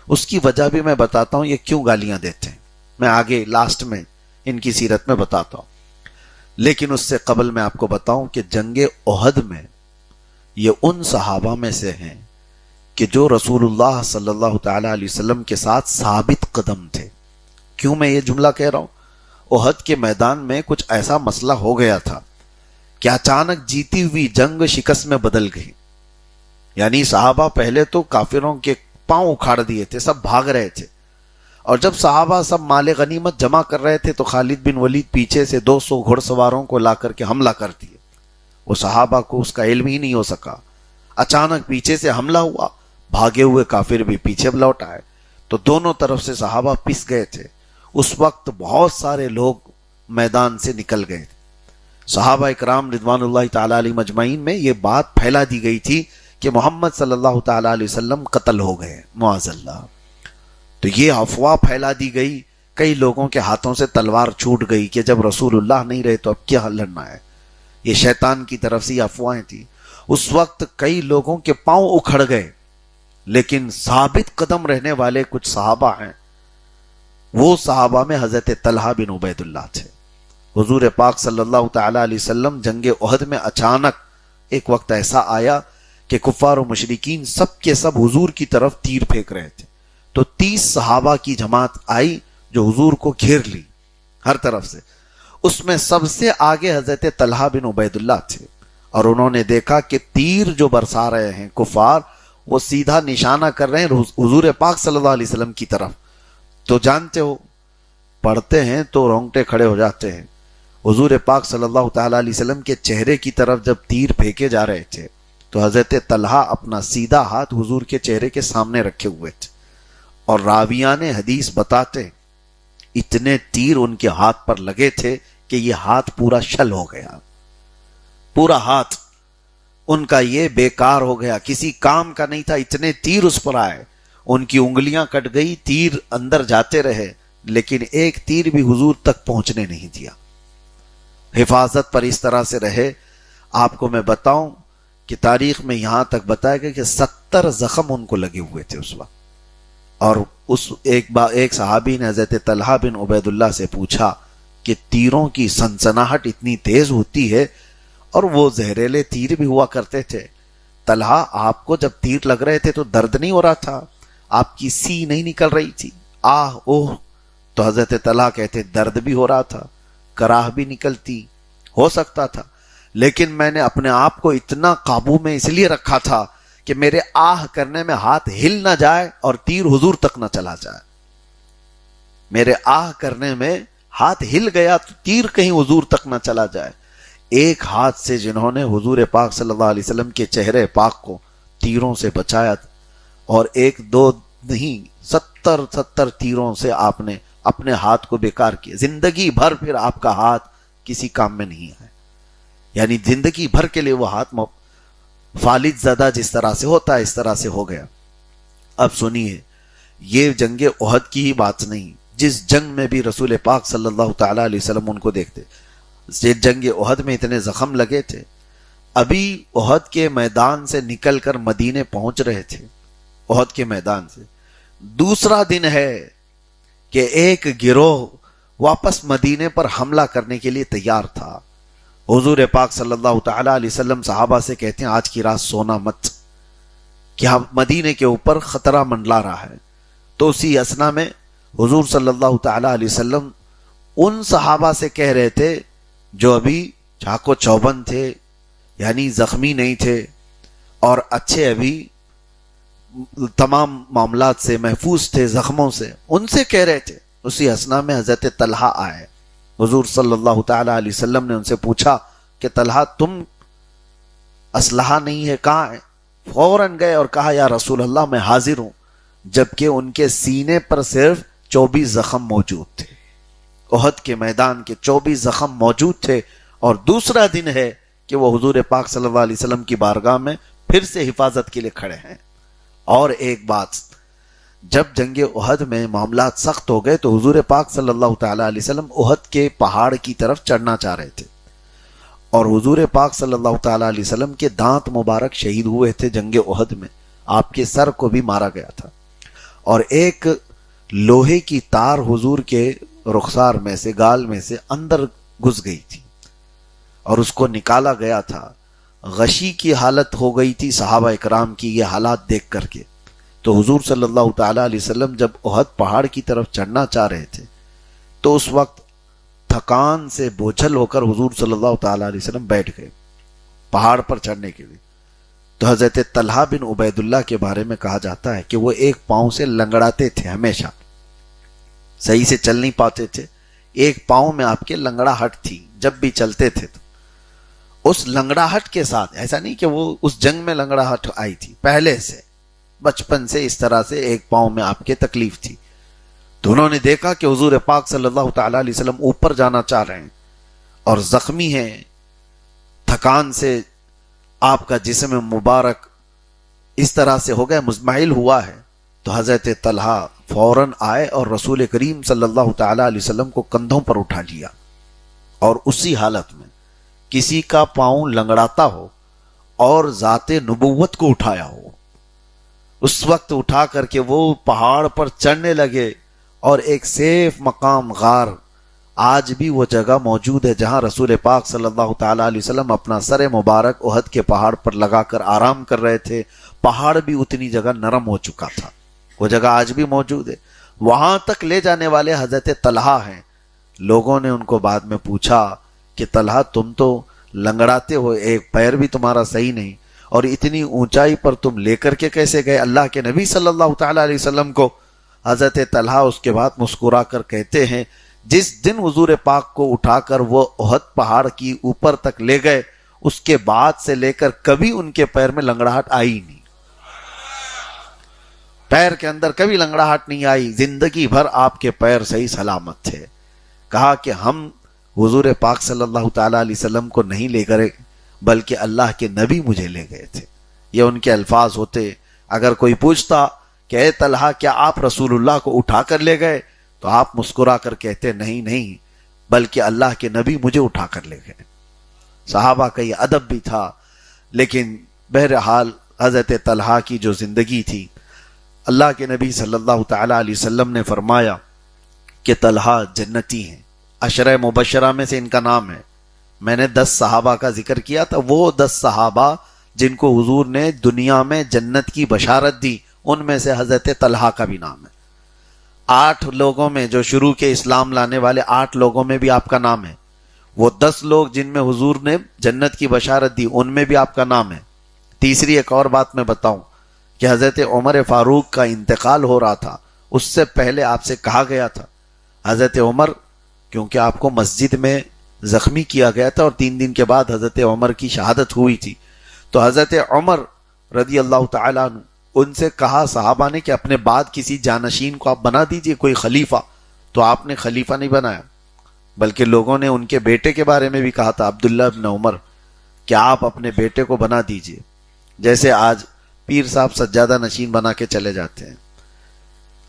اس کی وجہ بھی میں بتاتا ہوں یہ کیوں گالیاں دیتے ہیں، میں آگے لاسٹ میں ان کی سیرت میں بتاتا ہوں۔ لیکن اس سے قبل میں آپ کو بتاؤں کہ جنگ احد میں یہ ان صحابہ میں سے ہیں کہ جو رسول اللہ صلی اللہ تعالی علیہ وسلم کے ساتھ ثابت قدم تھے۔ کیوں میں یہ جملہ کہہ رہا ہوں؟ احد کے میدان میں کچھ ایسا مسئلہ ہو گیا تھا کہ اچانک جیتی ہوئی جنگ شکست میں بدل گئی۔ یعنی صحابہ پہلے تو کافروں کے پاؤں اکھاڑ دیے تھے، سب بھاگ رہے تھے، اور جب صحابہ سب مال غنیمت جمع کر رہے تھے تو خالد بن ولید پیچھے سے 200 گھڑ سواروں کو لا کر کے حملہ کر دیے۔ وہ صحابہ کو اس کا علم ہی نہیں ہو سکا، اچانک پیچھے سے حملہ ہوا، بھاگے ہوئے کافر بھی پیچھے لوٹ آئے، تو دونوں طرف سے صحابہ پس گئے تھے۔ اس وقت بہت سارے لوگ میدان سے نکل گئے تھے۔ صحابہ اکرام رضوان اللہ تعالی علیہ مجمعین میں یہ بات پھیلا دی گئی تھی کہ محمد صلی اللہ تعالی علیہ وسلم قتل ہو گئے، معاذ اللہ۔ تو یہ افواہ پھیلا دی گئی، کئی لوگوں کے ہاتھوں سے تلوار چھوٹ گئی کہ جب رسول اللہ نہیں رہے تو اب کیا لڑنا ہے۔ یہ شیطان کی طرف سے یہ افواہیں تھی۔ اس وقت کئی لوگوں کے پاؤں اکھڑ گئے، لیکن ثابت قدم رہنے والے کچھ صحابہ ہیں۔ وہ صحابہ میں حضرت طلحہ بن عبید اللہ تھے۔ حضور پاک صلی اللہ تعالی علیہ وسلم جنگ احد میں اچانک ایک وقت ایسا آیا کہ کفار و مشرکین سب کے سب حضور کی طرف تیر پھینک رہے تھے، تو 30 صحابہ کی جماعت آئی جو حضور کو گھیر لی ہر طرف سے۔ اس میں سب سے آگے حضرت طلحہ بن عبید اللہ تھے، اور انہوں نے دیکھا کہ تیر جو برسا رہے ہیں کفار، وہ سیدھا نشانہ کر رہے ہیں حضور پاک صلی اللہ علیہ وسلم کی طرف۔ تو جانتے ہو، پڑھتے ہیں تو رونگٹے کھڑے ہو جاتے ہیں۔ حضور پاک صلی اللہ تعالی علیہ وسلم کے چہرے کی طرف جب تیر پھینکے جا رہے تھے تو حضرت طلحہ اپنا سیدھا ہاتھ حضور کے چہرے کے سامنے رکھے ہوئے تھے، اور راویان حدیث بتاتے اتنے تیر ان کے ہاتھ پر لگے تھے کہ یہ ہاتھ پورا شل ہو گیا، پورا ہاتھ ان کا یہ بیکار ہو گیا، کسی کام کا نہیں تھا، اتنے تیر اس پر آئے، ان کی انگلیاں کٹ گئی، تیر اندر جاتے رہے، لیکن ایک تیر بھی حضور تک پہنچنے نہیں دیا۔ حفاظت پر اس طرح سے رہے۔ آپ کو میں بتاؤں کہ تاریخ میں یہاں تک بتایا گیا کہ 70 زخم ان کو لگے ہوئے تھے اس وقت۔ اور اس ایک صحابی نے حضرت طلحہ بن عبید اللہ سے پوچھا کہ تیروں کی سنسناہٹ اتنی تیز ہوتی ہے، اور وہ زہریلے تیر بھی ہوا کرتے تھے، طلحہ آپ کو جب تیر لگ رہے تھے تو درد نہیں ہو رہا تھا؟ آپ کی سی نہیں نکل رہی تھی؟ آہ اوہ؟ تو حضرت طلحہ کہتے درد بھی ہو رہا تھا، کراہ بھی نکلتی، ہو سکتا تھا، لیکن میں نے اپنے آپ کو اتنا قابو میں اس لیے رکھا تھا کہ میرے آہ کرنے میں ہاتھ ہل نہ جائے اور تیر حضور تک نہ چلا جائے۔ میرے آہ کرنے میں ہاتھ ہل گیا تو تیر کہیں حضور تک نہ چلا جائے۔ ایک ہاتھ سے جنہوں نے حضور پاک صلی اللہ علیہ وسلم کے چہرے پاک کو تیروں سے بچایا، اور ایک دو نہیں 70 تیروں سے آپ نے اپنے ہاتھ کو بیکار کیا، زندگی بھر پھر آپ کا ہاتھ کسی کام میں نہیں آئے، یعنی زندگی بھر کے لیے وہ ہاتھ فالج زدہ جس طرح سے ہوتا ہے اس طرح سے ہو گیا۔ اب سنیے، یہ جنگ احد کی ہی بات نہیں، جس جنگ میں بھی رسول پاک صلی اللہ تعالی علیہ وسلم ان کو دیکھتے، جنگ احد میں اتنے زخم لگے تھے، ابھی احد کے میدان سے نکل کر مدینے پہنچ رہے تھے، احد کے میدان سے دوسرا دن ہے کہ ایک گروہ واپس مدینے پر حملہ کرنے کے لیے تیار تھا۔ حضور پاک صلی اللہ تعالی علیہ وسلم صحابہ سے کہتے ہیں آج کی رات سونا مت، کہ مدینے کے اوپر خطرہ منڈلا رہا ہے۔ تو اسی اسنا میں حضور صلی اللہ تعالی علیہ وسلم ان صحابہ سے کہہ رہے تھے جو ابھی چاقو چوبند تھے، یعنی زخمی نہیں تھے اور اچھے ابھی تمام معاملات سے محفوظ تھے، زخموں سے، ان سے کہہ رہے تھے اسی اثنا میں حضرت طلحہ آئے. حضور صلی اللہ تعالی علیہ وسلم نے ان سے پوچھا کہ طلحہ تم اسلحہ نہیں ہے کہاں ہے؟ فوراً گئے اور کہا یا رسول اللہ میں حاضر ہوں، جبکہ ان کے سینے پر صرف 24 زخم موجود تھے. احد کے میدان کے 24 زخم موجود تھے، اور دوسرا دن ہے کہ وہ حضور پاک صلی اللہ علیہ وسلم کی بارگاہ میں پھر سے حفاظت کے لیے کھڑے ہیں. اور ایک بات، جب جنگ احد میں معاملات سخت ہو گئے تو حضور پاک صلی اللہ تعالی علیہ وسلم احد کے پہاڑ کی طرف چڑھنا چاہ رہے تھے، اور حضور پاک صلی اللہ تعالی علیہ وسلم کے دانت مبارک شہید ہوئے تھے جنگ احد میں. آپ کے سر کو بھی مارا گیا تھا، اور ایک لوہے کی تار حضور کے رخسار میں سے، گال میں سے اندر گھس گئی تھی اور اس کو نکالا گیا تھا. غشی کی حالت ہو گئی تھی صحابہ اکرام کی یہ حالات دیکھ کر کے. تو حضور صلی اللہ تعالی علیہ وسلم جب احد پہاڑ کی طرف چڑھنا چاہ رہے تھے تو اس وقت تھکان سے بوجھل ہو کر حضور صلی اللہ تعالی علیہ وسلم بیٹھ گئے پہاڑ پر چڑھنے کے لیے. تو حضرت طلحہ بن عبید اللہ کے بارے میں کہا جاتا ہے کہ وہ ایک پاؤں سے لنگڑاتے تھے، ہمیشہ صحیح سے چل نہیں پاتے تھے، ایک پاؤں میں آپ کے لنگڑاہٹ تھی جب بھی چلتے تھے. تو اس لنگڑاہٹ کے ساتھ، ایسا نہیں کہ وہ اس جنگ میں لنگڑاہٹ آئی تھی، پہلے سے بچپن سے اس طرح سے ایک پاؤں میں آپ کے تکلیف تھی. تو انہوں نے دیکھا کہ حضور پاک صلی اللہ تعالی علیہ وسلم اوپر جانا چاہ رہے ہیں اور زخمی ہیں، تھکان سے آپ کا جسم مبارک اس طرح سے ہو گیا، مزمحل ہوا ہے. تو حضرت طلحہ فوراً آئے اور رسول کریم صلی اللہ تعالی علیہ وسلم کو کندھوں پر اٹھا لیا، اور اسی حالت میں کسی کا پاؤں لنگڑاتا ہو اور ذات نبوت کو اٹھایا ہو، اس وقت اٹھا کر کے وہ پہاڑ پر چڑھنے لگے. اور ایک سیف مقام غار، آج بھی وہ جگہ موجود ہے جہاں رسول پاک صلی اللہ تعالی علیہ وسلم اپنا سر مبارک احد کے پہاڑ پر لگا کر آرام کر رہے تھے. پہاڑ بھی اتنی جگہ نرم ہو چکا تھا، وہ جگہ آج بھی موجود ہے. وہاں تک لے جانے والے حضرت طلحہ ہیں. لوگوں نے ان کو بعد میں پوچھا کہ طلحہ تم تو لنگڑاتے ہو، ایک پیر بھی تمہارا صحیح نہیں، اور اتنی اونچائی پر تم لے کر کے کیسے گئے اللہ کے نبی صلی اللہ تعالی علیہ وسلم کو؟ حضرت طلحہ اس کے بعد مسکرا کر کہتے ہیں جس دن حضور پاک کو اٹھا کر وہ احد پہاڑ کی اوپر تک لے گئے، اس کے بعد سے لے کر کبھی ان کے پیر میں لنگڑاہٹ آئی نہیں، پیر کے اندر کبھی لنگڑاہٹ نہیں آئی، زندگی بھر آپ کے پیر صحیح سلامت تھے. کہا کہ ہم حضور پاک صلی اللہ تعالی علیہ وسلم کو نہیں لے گئے بلکہ اللہ کے نبی مجھے لے گئے تھے. یہ ان کے الفاظ ہوتے. اگر کوئی پوچھتا کہ اے طلحہ کیا آپ رسول اللہ کو اٹھا کر لے گئے، تو آپ مسکرا کر کہتے نہیں بلکہ اللہ کے نبی مجھے اٹھا کر لے گئے. صحابہ کا یہ ادب بھی تھا. لیکن بہرحال حضرت طلحہ کی جو زندگی تھی، اللہ کے نبی صلی اللہ تعالی علیہ وسلم نے فرمایا کہ طلحہ جنتی ہیں. عشرہ مبشرہ میں سے ان کا نام ہے. میں نے 10 صحابہ کا ذکر کیا تھا، وہ 10 صحابہ جن کو حضور نے دنیا میں جنت کی بشارت دی، ان میں سے حضرت طلحہ کا بھی نام ہے. 8 لوگوں میں جو شروع کے اسلام لانے والے 8 لوگوں میں بھی آپ کا نام ہے. وہ 10 لوگ جن میں حضور نے جنت کی بشارت دی، ان میں بھی آپ کا نام ہے. تیسری ایک اور بات میں بتاؤں کہ حضرت عمر فاروق کا انتقال ہو رہا تھا، اس سے پہلے آپ سے کہا گیا تھا حضرت عمر، کیونکہ آپ کو مسجد میں زخمی کیا گیا تھا اور 3 دن کے بعد حضرت عمر کی شہادت ہوئی تھی، تو حضرت عمر رضی اللہ تعالیٰ عنہ ان سے کہا صحابہ نے کہ اپنے بعد کسی جانشین کو آپ بنا دیجئے، کوئی خلیفہ. تو آپ نے خلیفہ نہیں بنایا، بلکہ لوگوں نے ان کے بیٹے کے بارے میں بھی کہا تھا عبداللہ ابن عمر کہ آپ اپنے بیٹے کو بنا دیجئے. جیسے آج پیر صاحب سجادہ نشین بنا کے چلے جاتے ہیں،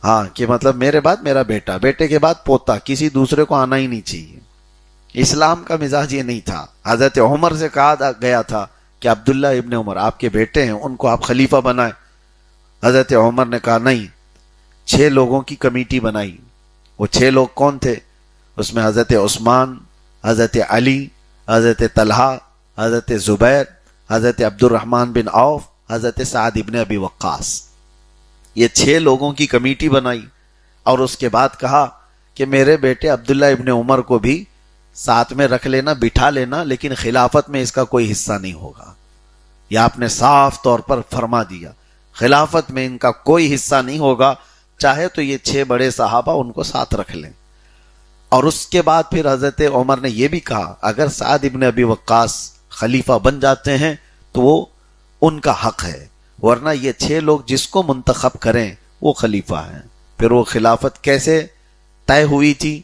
ہاں کہ مطلب میرے بعد میرا بیٹا، بیٹے کے بعد پوتا، کسی دوسرے کو آنا ہی نہیں چاہیے. اسلام کا مزاج یہ نہیں تھا. حضرت عمر سے کہا گیا تھا کہ عبداللہ ابن عمر آپ کے بیٹے ہیں، ان کو آپ خلیفہ بنائیں. حضرت عمر نے کہا نہیں. 6 لوگوں کی کمیٹی بنائی. وہ 6 لوگ کون تھے؟ اس میں حضرت عثمان، حضرت علی، حضرت طلحہ، حضرت زبیر، حضرت عبد الرحمن بن عوف، حضرت سعد ابن ابی وقاص. یہ 6 لوگوں کی کمیٹی بنائی اور اس کے بعد کہا کہ میرے بیٹے عبداللہ ابن عمر کو بھی ساتھ میں رکھ لینا، بٹھا لینا، لیکن خلافت میں اس کا کوئی حصہ نہیں ہوگا. یہ آپ نے صاف طور پر فرما دیا، خلافت میں ان کا کوئی حصہ نہیں ہوگا. چاہے تو یہ 6 بڑے صحابہ ان کو ساتھ رکھ لیں. اور اس کے بعد پھر حضرت عمر نے یہ بھی کہا اگر سعد ابن ابی وقاص خلیفہ بن جاتے ہیں تو وہ ان کا حق ہے، ورنہ یہ 6 لوگ جس کو منتخب کریں وہ خلیفہ ہیں. پھر وہ خلافت کیسے طے ہوئی تھی؟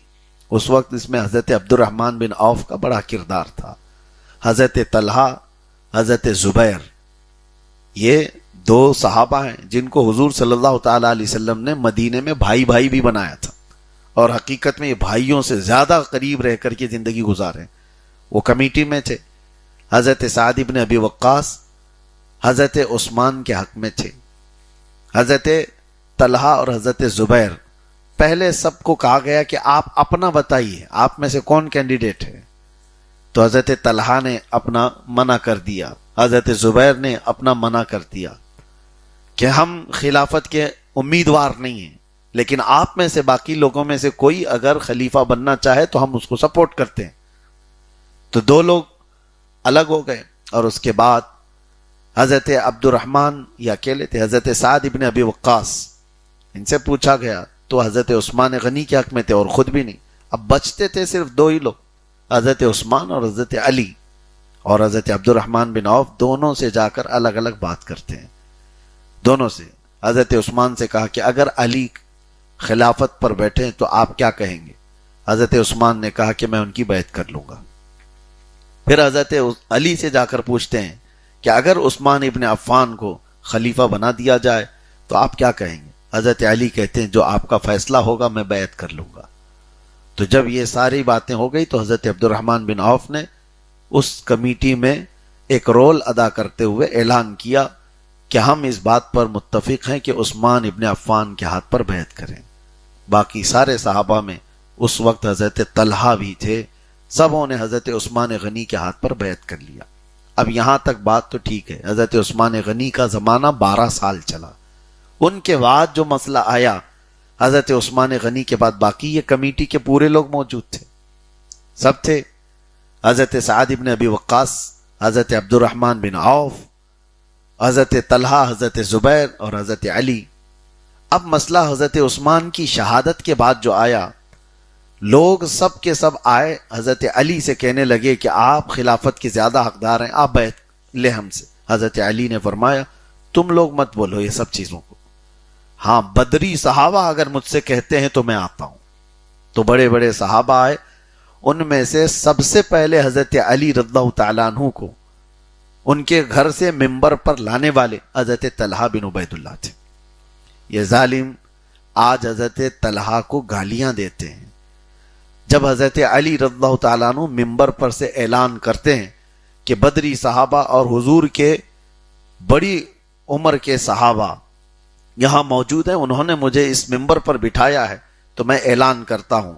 اس وقت اس میں حضرت عبد الرحمن بن عوف کا بڑا کردار تھا. حضرت طلحہ، حضرت زبیر، یہ 2 صحابہ ہیں جن کو حضور صلی اللہ تعالی علیہ وسلم نے مدینے میں بھائی بھائی بھی بنایا تھا، اور حقیقت میں یہ بھائیوں سے زیادہ قریب رہ کر کے زندگی گزارے. وہ کمیٹی میں تھے. حضرت سعد ابن ابی وقاص حضرت عثمان کے حق میں تھے. حضرت طلحہ اور حضرت زبیر، پہلے سب کو کہا گیا کہ آپ اپنا بتائیے آپ میں سے کون کینڈیڈیٹ ہے. تو حضرت طلحہ نے اپنا منع کر دیا، حضرت زبیر نے اپنا منع کر دیا کہ ہم خلافت کے امیدوار نہیں ہیں، لیکن آپ میں سے باقی لوگوں میں سے کوئی اگر خلیفہ بننا چاہے تو ہم اس کو سپورٹ کرتے ہیں. تو 2 لوگ الگ ہو گئے. اور اس کے بعد حضرت عبد الرحمن یہ اکیلے تھے. حضرت سعد ابن ابی وقاص، ان سے پوچھا گیا تو حضرت عثمان غنی کے حق میں تھے اور خود بھی نہیں. اب بچتے تھے صرف 2 ہی لوگ، حضرت عثمان اور حضرت علی. اور حضرت عبد الرحمن بن عوف دونوں سے جا کر الگ الگ بات کرتے ہیں. دونوں سے حضرت عثمان سے کہا کہ اگر علی خلافت پر بیٹھے تو آپ کیا کہیں گے؟ حضرت عثمان نے کہا کہ میں ان کی بیعت کر لوں گا. پھر حضرت علی سے جا کر پوچھتے ہیں کہ اگر عثمان ابن عفان کو خلیفہ بنا دیا جائے تو آپ کیا کہیں گے؟ حضرت علی کہتے ہیں جو آپ کا فیصلہ ہوگا میں بیعت کر لوں گا. تو جب یہ ساری باتیں ہو گئی تو حضرت عبد الرحمن بن عوف نے اس کمیٹی میں ایک رول ادا کرتے ہوئے اعلان کیا کہ ہم اس بات پر متفق ہیں کہ عثمان ابن عفان کے ہاتھ پر بیعت کریں. باقی سارے صحابہ میں اس وقت حضرت طلحہ بھی تھے، سبوں نے حضرت عثمان غنی کے ہاتھ پر بیعت کر لیا. اب یہاں تک بات تو ٹھیک ہے. حضرت عثمان غنی کا زمانہ 12 سال چلا. ان کے بعد جو مسئلہ آیا، حضرت عثمان غنی کے بعد باقی یہ کمیٹی کے پورے لوگ موجود تھے، سب تھے. حضرت سعد ابن ابی وقاص، حضرت عبد الرحمن بن عوف، حضرت طلحہ، حضرت زبیر اور حضرت علی. اب مسئلہ حضرت عثمان کی شہادت کے بعد جو آیا، لوگ سب کے سب آئے حضرت علی سے کہنے لگے کہ آپ خلافت کے زیادہ حقدار ہیں، آپ بیعت لے ہم سے. حضرت علی نے فرمایا تم لوگ مت بولو یہ سب چیزوں کو، ہاں بدری صحابہ اگر مجھ سے کہتے ہیں تو میں آتا ہوں. تو بڑے بڑے صحابہ آئے. ان میں سے سب سے پہلے حضرت علی رضی اللہ تعالیٰ عنہ کو ان کے گھر سے ممبر پر لانے والے حضرت طلحہ بن عبید اللہ تھے. یہ ظالم آج حضرت طلحہ کو گالیاں دیتے ہیں. جب حضرت علی رضی اللہ تعالیٰ عنہ ممبر پر سے اعلان کرتے ہیں کہ بدری صحابہ اور حضور کے بڑی عمر کے صحابہ یہاں موجود ہیں، انہوں نے مجھے اس ممبر پر بٹھایا ہے، تو میں اعلان کرتا ہوں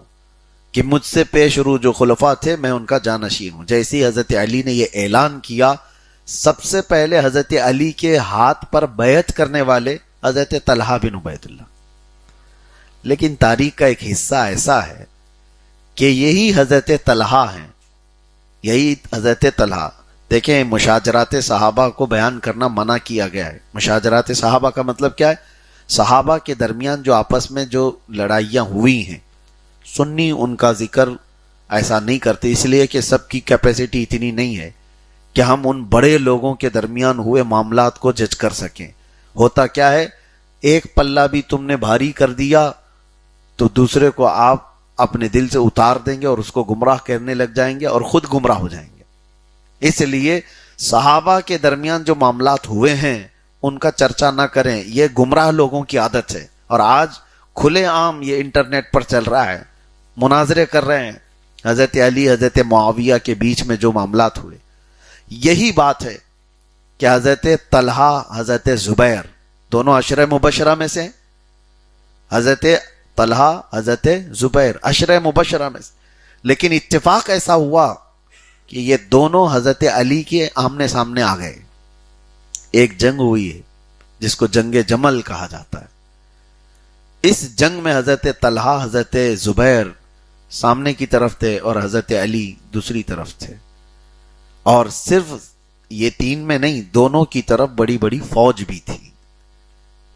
کہ مجھ سے پیش رو جو خلفاء تھے میں ان کا جانشین ہوں. جیسے حضرت علی نے یہ اعلان کیا، سب سے پہلے حضرت علی کے ہاتھ پر بیعت کرنے والے حضرت طلحہ بن عبید اللہ. لیکن تاریخ کا ایک حصہ ایسا ہے کہ یہی حضرت طلحہ ہیں، یہی حضرت طلحہ. دیکھیں مشاجرات صحابہ کو بیان کرنا منع کیا گیا ہے. مشاجرات صحابہ کا مطلب کیا ہے؟ صحابہ کے درمیان جو آپس میں جو لڑائیاں ہوئی ہیں، سنی ان کا ذکر ایسا نہیں کرتے، اس لیے کہ سب کی کیپیسٹی اتنی نہیں ہے کہ ہم ان بڑے لوگوں کے درمیان ہوئے معاملات کو جج کر سکیں. ہوتا کیا ہے، ایک پلہ بھی تم نے بھاری کر دیا تو دوسرے کو آپ اپنے دل سے اتار دیں گے اور اس کو گمراہ کرنے لگ جائیں گے اور خود گمراہ ہو جائیں گے. اس لیے صحابہ کے درمیان جو معاملات ہوئے ہیں ان کا چرچا نہ کریں، یہ گمراہ لوگوں کی عادت ہے. اور آج کھلے عام یہ انٹرنیٹ پر چل رہا ہے، مناظرے کر رہے ہیں. حضرت علی حضرت معاویہ کے بیچ میں جو معاملات ہوئے، یہی بات ہے کہ حضرت طلحہ حضرت زبیر دونوں عشرہ مبشرہ میں سے، حضرت طلحہ حضرت زبیر عشرہ مبشرہ میں سے. لیکن اتفاق ایسا ہوا کہ یہ دونوں حضرت علی کے آمنے سامنے آ گئے. ایک جنگ ہوئی ہے جس کو جنگ جمل کہا جاتا ہے. اس جنگ میں حضرت طلحہ حضرت زبیر سامنے کی طرف تھے اور حضرت علی دوسری طرف تھے. اور صرف یہ 3 میں نہیں، دونوں کی طرف بڑی بڑی فوج بھی تھی،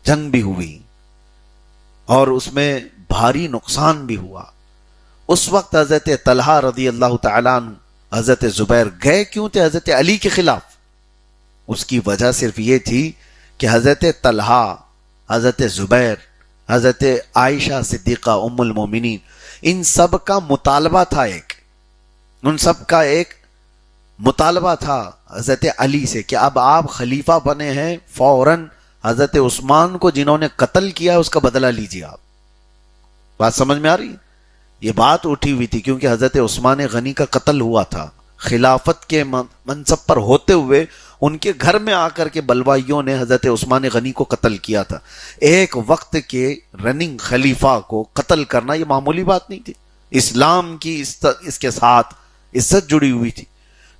جنگ بھی ہوئی. اور اس میں بھاری نقصان بھی ہوا. اس وقت حضرت طلحہ رضی اللہ تعالیٰ عنہ حضرت زبیر گئے کیوں تھے حضرت علی کے خلاف؟ اس کی وجہ صرف یہ تھی کہ حضرت طلحہ، حضرت زبیر، حضرت عائشہ صدیقہ ام المومنین، ان سب کا مطالبہ تھا، ان سب کا ایک مطالبہ تھا حضرت علی سے کہ اب آپ خلیفہ بنے ہیں، فوراً حضرت عثمان کو جنہوں نے قتل کیا اس کا بدلہ لیجیے. آپ بات سمجھ میں آ رہی ہے؟ یہ بات اٹھی ہوئی تھی کیونکہ حضرت عثمان غنی کا قتل ہوا تھا. خلافت کے منصب پر ہوتے ہوئے ان کے گھر میں آ کر کے بلوائیوں نے حضرت عثمان غنی کو قتل کیا تھا. ایک وقت کے رننگ خلیفہ کو قتل کرنا یہ معمولی بات نہیں تھی. اسلام کی اس کے ساتھ عزت جڑی ہوئی تھی.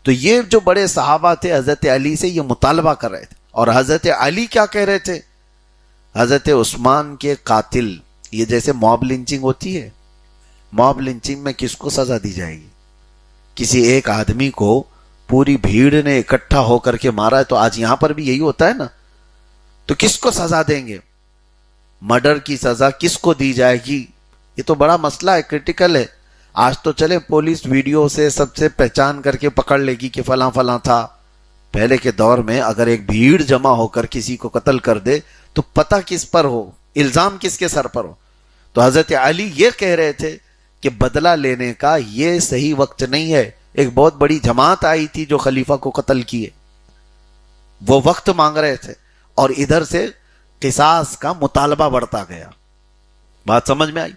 تو یہ جو بڑے صحابہ تھے حضرت علی سے یہ مطالبہ کر رہے تھے. اور حضرت علی کیا کہہ رہے تھے؟ حضرت عثمان کے قاتل، یہ جیسے موب لنچنگ ہوتی ہے، موب لنچنگ میں کس کو سزا دی جائے گی؟ کسی ایک آدمی کو پوری بھیڑ نے اکٹھا ہو کر کے مارا ہے، تو آج یہاں پر بھی یہی ہوتا ہے نا. تو کس کو سزا دیں گے؟ مرڈر کی سزا کس کو دی جائے گی؟ یہ تو بڑا مسئلہ ہے، کرٹیکل ہے. آج تو چلے پولیس ویڈیو سے سب سے پہچان کر کے پکڑ لے گی کہ فلاں فلاں تھا. پہلے کے دور میں اگر ایک بھیڑ جمع ہو کر کسی کو قتل کر دے تو پتہ کس پر ہو، الزام کس کے سر پر ہو. تو حضرت علی یہ کہہ رہے تھے کہ بدلہ لینے کا یہ صحیح وقت نہیں ہے. ایک بہت بڑی جماعت آئی تھی جو خلیفہ کو قتل کیے، وہ وقت مانگ رہے تھے، اور ادھر سے قصاص کا مطالبہ بڑھتا گیا. بات سمجھ میں آئی؟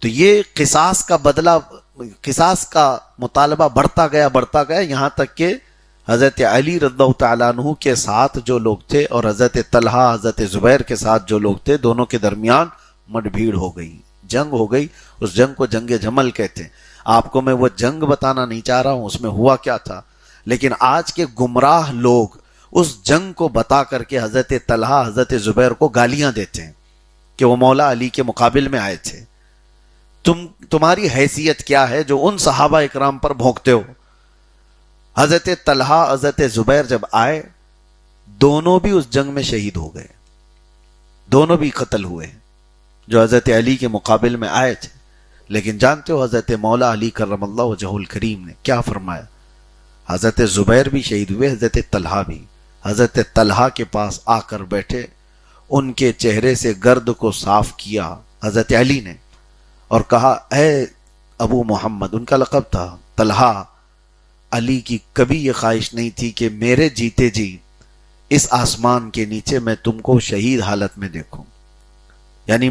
تو یہ قصاص کا بدلہ، قصاص کا مطالبہ بڑھتا گیا یہاں تک کہ حضرت علی رضی اللہ تعالیٰ عنہ کے ساتھ جو لوگ تھے اور حضرت طلحہ حضرت زبیر کے ساتھ جو لوگ تھے، دونوں کے درمیان مٹ بھیڑ ہو گئی، جنگ ہو گئی. اس جنگ کو جنگ جمل کہتے ہیں. آپ کو میں وہ جنگ بتانا نہیں چاہ رہا ہوں اس میں ہوا کیا تھا، لیکن آج کے گمراہ لوگ اس جنگ کو بتا کر کے حضرت طلحہ حضرت زبیر کو گالیاں دیتے ہیں کہ وہ مولا علی کے مقابل میں آئے تھے. تمہاری حیثیت کیا ہے جو ان صحابہ اکرام پر بھونکتے ہو؟ حضرت طلحہ حضرت زبیر جب آئے، دونوں بھی اس جنگ میں شہید ہو گئے، دونوں بھی قتل ہوئے جو حضرت علی کے مقابل میں آئے تھے. لیکن جانتے ہو حضرت مولا علی کرم اللہ وجہہ الکریم نے کیا فرمایا؟ حضرت زبیر بھی شہید ہوئے، حضرت طلحہ بھی. حضرت طلحہ کے پاس آ کر بیٹھے، ان کے چہرے سے گرد کو صاف کیا حضرت علی نے اور کہا، اے ابو محمد، ان کا لقب تھا طلحہ، علی کی کبھی یہ خواہش نہیں تھی کہ میرے جیتے جی اس آسمان کے نیچے میں تم کو شہید حالت میں دیکھوں، یعنی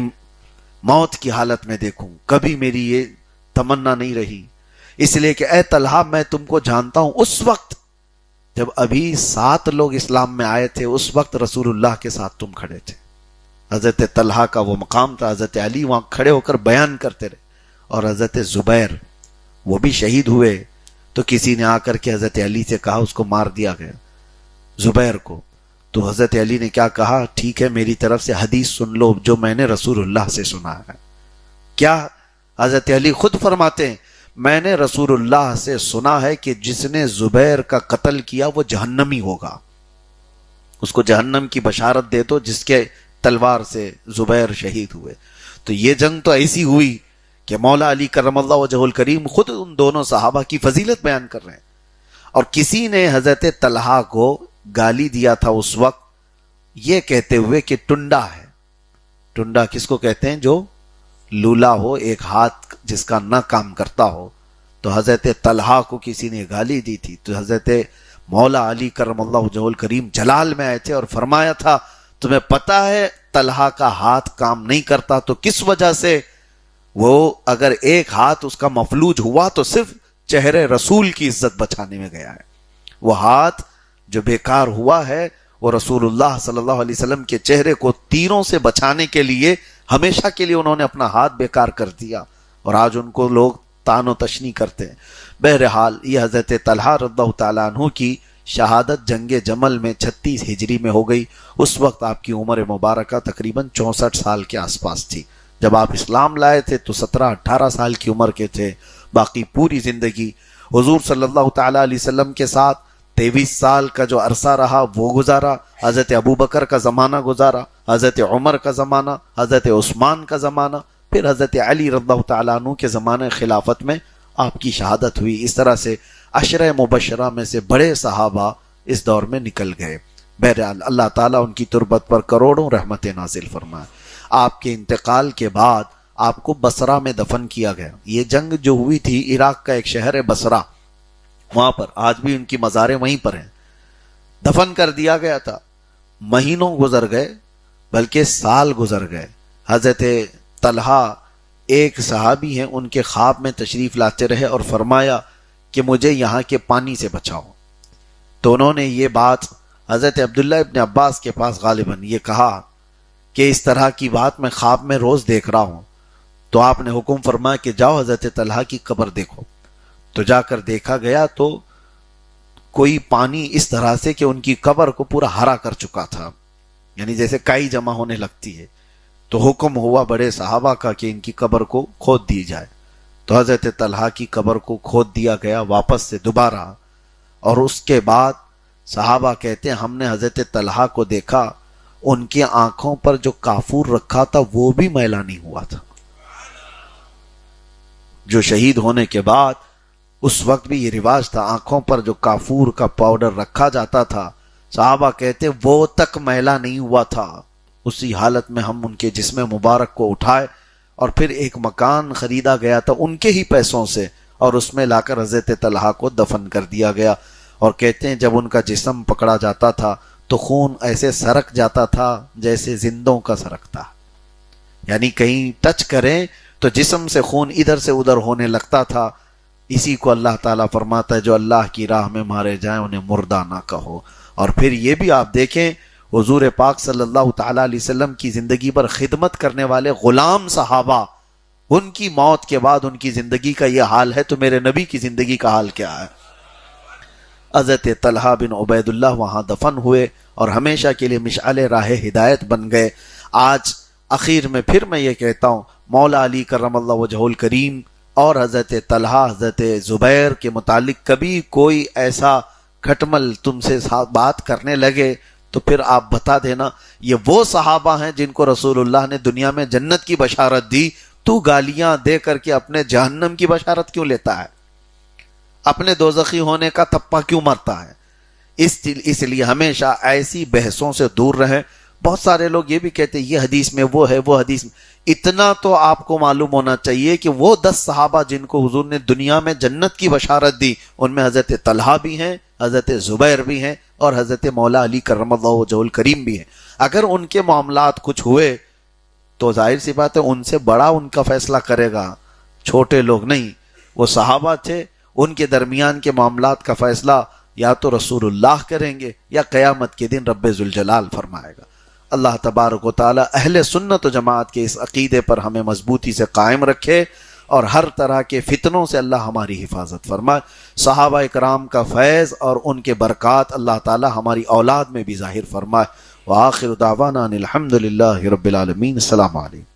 موت کی حالت میں دیکھوں. کبھی میری یہ تمنا نہیں رہی. اس لیے کہ اے طلحہ، میں تم کو جانتا ہوں اس وقت جب ابھی 7 لوگ اسلام میں آئے تھے، اس وقت رسول اللہ کے ساتھ تم کھڑے تھے. حضرت طلحہ کا وہ مقام تھا. حضرت علی وہاں کھڑے ہو کر بیان کرتے رہے. اور حضرت زبیر وہ بھی شہید ہوئے تو کسی نے آ کر کے حضرت علی سے کہا اس کو مار دیا گیا زبیر کو. تو حضرت علی نے کیا کہا؟ ٹھیک ہے، میری طرف سے حدیث سن لو جو میں نے رسول اللہ سے سنا ہے. کیا؟ حضرت علی خود فرماتے ہیں، میں نے رسول اللہ سے سنا ہے کہ جس نے زبیر کا قتل کیا وہ جہنمی ہوگا، اس کو جہنم کی بشارت دے دو جس کے تلوار سے زبیر شہید ہوئے. تو یہ جنگ تو ایسی ہوئی کہ مولا علی کرم اللہ وجہہ الکریم خود ان دونوں صحابہ کی فضیلت بیان کر رہے ہیں. اور کسی نے حضرت طلحہ کو گالی دیا تھا اس وقت یہ کہتے ہوئے کہ ٹنڈا ہے. ٹنڈا کس کو کہتے ہیں؟ جو لولا ہو، ایک ہاتھ جس کا نہ کام کرتا ہو. تو حضرت طلحہ کو کسی نے گالی دی تھی. تو حضرت مولا علی کرم اللہ وجہہ الکریم جلال میں آئے تھے اور فرمایا تھا، تمہیں پتا ہے طلحہ کا ہاتھ کام نہیں کرتا تو کس وجہ سے؟ وہ اگر ایک ہاتھ اس کا مفلوج ہوا تو صرف چہرے رسول کی عزت بچانے میں گیا ہے. وہ ہاتھ جو بیکار ہوا ہے وہ رسول اللہ صلی اللہ علیہ وسلم کے چہرے کو تیروں سے بچانے کے لیے ہمیشہ کے لیے انہوں نے اپنا ہاتھ بیکار کر دیا، اور آج ان کو لوگ تان و تشنی کرتے ہیں. بہرحال یہ حضرت طلحہ رضی اللہ تعالیٰ عنہ کی شہادت جنگ جمل میں 36 ہجری میں ہو گئی. اس وقت آپ کی عمر مبارکہ تقریباً 64 سال کے آس پاس تھی. جب آپ اسلام لائے تھے تو 17-18 سال کی عمر کے تھے. باقی پوری زندگی حضور صلی اللہ تعالیٰ علیہ وسلم کے ساتھ 23 سال کا جو عرصہ رہا وہ گزارا. حضرت ابو بکر کا زمانہ گزارا. حضرت عمر کا زمانہ، حضرت عثمان کا زمانہ، پھر حضرت علی رضی اللہ تعالیٰ عنہ کے زمانے خلافت میں آپ کی شہادت ہوئی۔ اس طرح سے عشرہ مبشرہ میں سے بڑے صحابہ اس دور میں نکل گئے۔ بہرحال اللہ تعالیٰ ان کی تربت پر کروڑوں رحمتیں نازل فرمائے۔ آپ کے انتقال کے بعد آپ کو بصرہ میں دفن کیا گیا۔ یہ جنگ جو ہوئی تھی، عراق کا ایک شہر ہے بصرہ، وہاں پر آج بھی ان کی مزاریں وہیں پر ہیں، دفن کر دیا گیا تھا۔ مہینوں گزر گئے، بلکہ سال گزر گئے۔ حضرت طلحہ ایک صحابی ہیں، ان کے خواب میں تشریف لاتے رہے اور فرمایا کہ مجھے یہاں کے پانی سے بچاؤ۔ تو انہوں نے یہ بات حضرت عبداللہ ابن عباس کے پاس غالباً یہ کہا کہ اس طرح کی بات میں خواب میں روز دیکھ رہا ہوں۔ تو آپ نے حکم فرمایا کہ جاؤ حضرت طلحہ کی قبر دیکھو۔ تو جا کر دیکھا گیا تو کوئی پانی اس طرح سے کہ ان کی قبر کو پورا ہرا کر چکا تھا، یعنی جیسے کائی جمع ہونے لگتی ہے۔ تو حکم ہوا بڑے صحابہ کا کہ ان کی قبر کو کھود دی جائے۔ تو حضرت طلحہ کی قبر کو کھود دیا گیا واپس سے دوبارہ، اور اس کے بعد صحابہ کہتے ہیں ہم نے حضرت طلحہ کو دیکھا، ان کی آنکھوں پر جو کافور رکھا تھا وہ بھی میلا نہیں ہوا تھا۔ جو شہید ہونے کے بعد اس وقت بھی یہ رواج تھا، آنکھوں پر جو کافور کا پاؤڈر رکھا جاتا تھا، صحابہ کہتے وہ تک میلا نہیں ہوا تھا۔ اسی حالت میں ہم ان کے جسم مبارک کو اٹھائے اور پھر ایک مکان خریدا گیا تھا ان کے ہی پیسوں سے، اور اس میں لا کر حضرت طلحہ کو دفن کر دیا گیا۔ اور کہتے ہیں جب ان کا جسم پکڑا جاتا تھا تو خون ایسے سرک جاتا تھا جیسے زندوں کا سرکتا، یعنی کہیں ٹچ کریں تو جسم سے خون ادھر سے ادھر ہونے لگتا تھا۔ اسی کو اللہ تعالیٰ فرماتا ہے جو اللہ کی راہ میں مارے جائیں انہیں مردہ نہ کہو۔ اور پھر یہ بھی آپ دیکھیں حضور پاک صلی اللہ تعالیٰ علیہ وسلم کی زندگی پر خدمت کرنے والے غلام صحابہ، ان کی موت کے بعد ان کی زندگی کا یہ حال ہے تو میرے نبی کی زندگی کا حال کیا ہے؟ حضرت طلحہ بن عبید اللہ وہاں دفن ہوئے اور ہمیشہ کے لیے مشعل راہ ہدایت بن گئے۔ آج اخیر میں پھر میں یہ کہتا ہوں، مولا علی کرم اللہ وجہہ الکریم اور حضرت طلحہ حضرت زبیر کے متعلق کبھی کوئی ایسا کھٹمل تم سے بات کرنے لگے تو پھر آپ بتا دینا یہ وہ صحابہ ہیں جن کو رسول اللہ نے دنیا میں جنت کی بشارت دی، تو گالیاں دے کر کے اپنے جہنم کی بشارت کیوں لیتا ہے؟ اپنے دوزخی ہونے کا تپا کیوں مرتا ہے؟ اس لیے ہمیشہ ایسی بحثوں سے دور رہیں۔ بہت سارے لوگ یہ بھی کہتے ہیں یہ حدیث میں وہ ہے، وہ حدیث میں، اتنا تو آپ کو معلوم ہونا چاہیے کہ وہ 10 صحابہ جن کو حضور نے دنیا میں جنت کی بشارت دی، ان میں حضرت طلحہ بھی ہیں، حضرت زبیر بھی ہیں، اور حضرت مولا علی کرم اللہ وجہہ الکریم بھی ہیں۔ اگر ان کے معاملات کچھ ہوئے تو ظاہر سی بات ہے ان سے بڑا ان کا فیصلہ کرے گا، چھوٹے لوگ نہیں۔ وہ صحابہ تھے، ان کے درمیان کے معاملات کا فیصلہ یا تو رسول اللہ کریں گے یا قیامت کے دن رب ذوالجلال فرمائے گا۔ اللہ تبارک و تعالی اہل سنت و جماعت کے اس عقیدے پر ہمیں مضبوطی سے قائم رکھے اور ہر طرح کے فتنوں سے اللہ ہماری حفاظت فرمائے۔ صحابہ اکرام کا فیض اور ان کے برکات اللہ تعالی ہماری اولاد میں بھی ظاہر فرمائے۔ وآخر دعوانا ان الحمد للہ رب العالمین۔ السلام علیکم۔